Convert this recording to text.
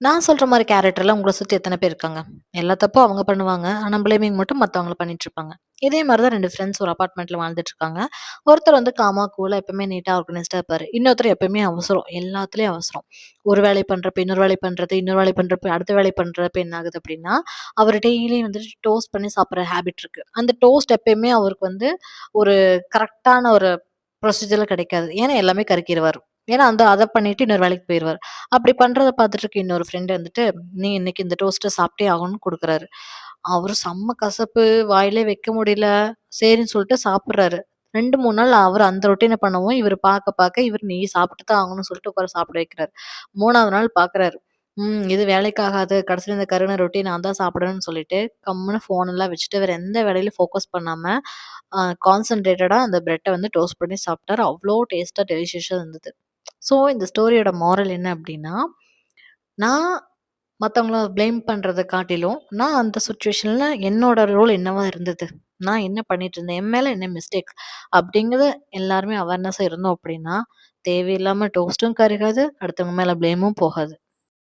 நான் சொல்ற மாரி கேரக்டர்ல உங்கள சுத்தி எத்தன பேர் இருக்காங்க? எல்லா தப்பும் அவங்க பண்ணுவாங்க. ஆனா ப்ளேமிங் மட்டும் மத்தவங்கள பண்ணிட்டுருப்பாங்க. இதே மாரி தான் 2 ஃப்ரெண்ட்ஸ் ஒரு அபார்ட்மெண்ட்ல வாழ்ந்துட்டுருக்காங்க. ஒருத்தர் வந்து காமா, கூலா எப்பவுமே நீட்டா, ஆர்கனைஸ்டா இருப்பாரு. இன்னொருத்தர் எப்பவுமே அவசரம். எல்லாத்துலயும் அவசரம். ஒரு வேலை பண்றப்ப, இன்னொரு வேலை பண்றது, இன்னொரு வேலை பண்றப்ப, அடுத்த வேலை பண்றப்ப என்ன ஆகுது அப்டின்னா, அவரு டெய்லியும் வந்துட்டு டோஸ்ட் பண்ணி சாப்பிடுற ஹேபிட் இருக்கு. அந்த டோஸ்ட் எப்பயுமே அவருக்கு வந்து ஒரு கரெக்ட்டான ஒரு ப்ரொசீஜர்ல கிடைக்காது. ஏன்னா எல்லாமே கருக்கிருவாரு. ஏன்னா அத பண்ணிட்டு இன்னொரு வேலைக்கு போயிருவாரு. அப்படி பண்றத பார்த்துட்டு இருக்க இன்னொரு ஃப்ரெண்ட் வந்துட்டு, "நீ இன்னைக்கு இந்த டோஸ்ட்ட சாப்பிட்டே ஆகணும்னு" குடுக்குறாரு. அவரு செம்ம கசப்பு, வாயிலே வைக்க முடியல. சரின்னு சொல்லிட்டு சாப்பிடுறாரு. 2, 3 நாள் அவரு அந்த ரொட்டீன பண்ணவும், இவரு பாக்க இவரு "நீ சாப்பிட்டு தான் ஆகணும்னு" சொல்லிட்டு உட்கார சாப்பிட வைக்கிறாரு. 3வது நாள் பாக்குறாரு. இது வேலைக்கு ஆகாது. கடைசில இந்த கருன ரொட்டி நான் தான் சாப்பிடணும்னு சொல்லிட்டு, கம்முனு ஃபோன் எல்லாம் வச்சுட்டு வேற எந்த வேலையிலும் ஃபோக்கஸ் பண்ணாம, கான்சன்ட்ரேட்டடா அந்த பிரெட்ட வந்து டோஸ்ட் பண்ணி சாப்பிட்டாரு. அவ்ளோ டேஸ்ட்டா டெலிஷியஸா இருந்தது. ஸோ இந்த ஸ்டோரியோட மாரல் என்ன அப்டின்னா, நான் மத்தவங்கள ப்ளேம் பண்றத காட்டிலும், நான் அந்த சிச்சுவேஷன்ல என்னோட ரோல் என்னவா இருந்தது? நான் என்ன பண்ணிட்டுருந்தேன்? என் மேல என்ன மிஸ்டேக்? அப்டிங்கிறத எல்லாருமே அவேர்னஸா இருந்தோம் அப்டின்னா, தேவையில்லாம டோஸ்ட்டும் கருகாது, அடுத்தவங்க மேல ப்ளேமும் போகாது.